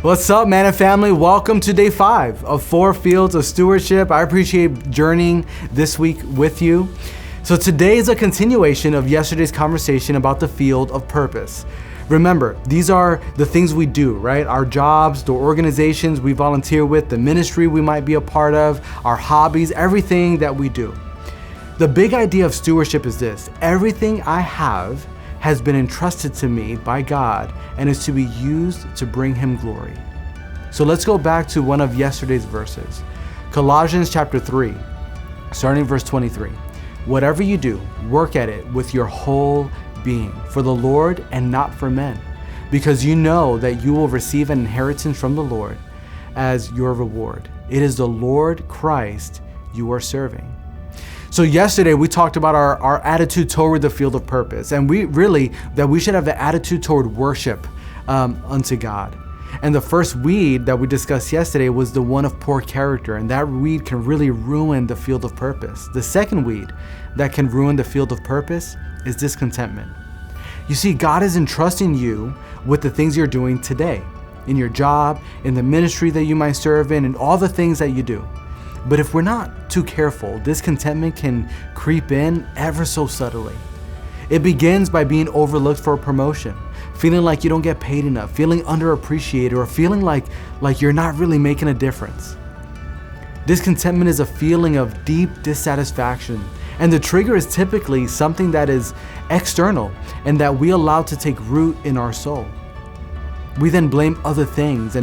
What's up, Manna family? Welcome to day 5 of 4 Fields of Stewardship. I appreciate journeying this week with you. So today is a continuation of yesterday's conversation about the field of purpose. Remember, these are the things we do, right? Our jobs, the organizations we volunteer with, the ministry we might be a part of, our hobbies, everything that we do. The big idea of stewardship is this: everything I have has been entrusted to me by God and is to be used to bring Him glory. So let's go back to one of yesterday's verses. Colossians chapter 3, starting verse 23. Whatever you do, work at it with your whole being, for the Lord and not for men, because you know that you will receive an inheritance from the Lord as your reward. It is the Lord Christ you are serving. So yesterday we talked about our attitude toward the field of purpose, and we should have the attitude toward worship unto God. And the first weed that we discussed yesterday was the one of poor character, and that weed can really ruin the field of purpose. The second weed that can ruin the field of purpose is discontentment. You see, God is entrusting you with the things you're doing today, in your job, in the ministry that you might serve in, and all the things that you do. But if we're not too careful, discontentment can creep in ever so subtly. It begins by being overlooked for a promotion, feeling like you don't get paid enough, feeling underappreciated, or feeling like you're not really making a difference. Discontentment is a feeling of deep dissatisfaction, and the trigger is typically something that is external and that we allow to take root in our soul. We then blame other things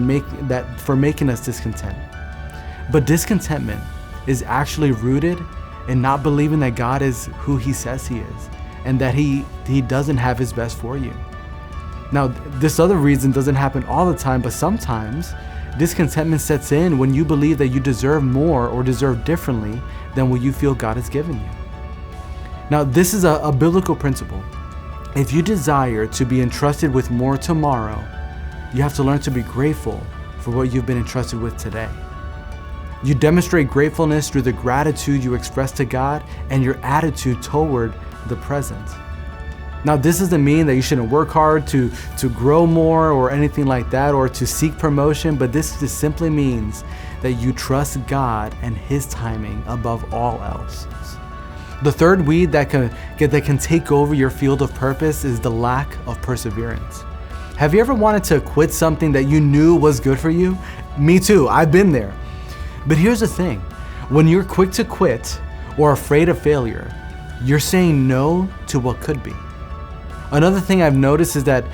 for making us discontent. But discontentment is actually rooted in not believing that God is who He says He is, and that He doesn't have His best for you. Now, this other reason doesn't happen all the time, but sometimes discontentment sets in when you believe that you deserve more or deserve differently than what you feel God has given you. Now, this is a biblical principle. If you desire to be entrusted with more tomorrow, you have to learn to be grateful for what you've been entrusted with today. You demonstrate gratefulness through the gratitude you express to God and your attitude toward the present. Now, this doesn't mean that you shouldn't work hard to grow more or anything like that, or to seek promotion, but this just simply means that you trust God and His timing above all else. The third weed that can take over your field of purpose is the lack of perseverance. Have you ever wanted to quit something that you knew was good for you? Me too, I've been there. But here's the thing: when you're quick to quit or afraid of failure, you're saying no to what could be. Another thing I've noticed is that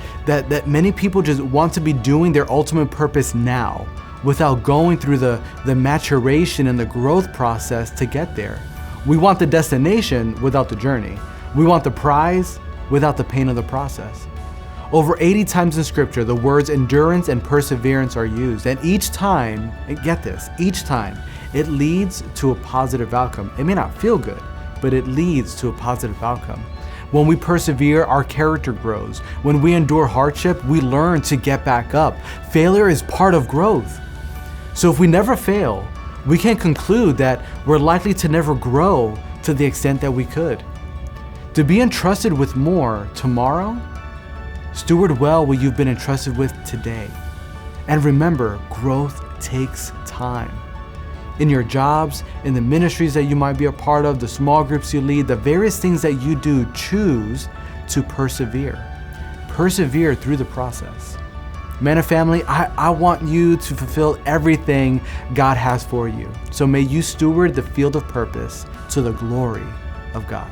many people just want to be doing their ultimate purpose now without going through the maturation and the growth process to get there. We want the destination without the journey. We want the prize without the pain of the process. Over 80 times in Scripture, the words endurance and perseverance are used, and each time, and get this, each time it leads to a positive outcome. It may not feel good, but it leads to a positive outcome. When we persevere, our character grows. When we endure hardship, we learn to get back up. Failure is part of growth. So if we never fail, we can conclude that we're likely to never grow to the extent that we could. To be entrusted with more tomorrow, steward well what you've been entrusted with today. And remember, growth takes time. In your jobs, in the ministries that you might be a part of, the small groups you lead, the various things that you do, choose to persevere. Persevere through the process. Manna family, I want you to fulfill everything God has for you. So may you steward the field of purpose to the glory of God.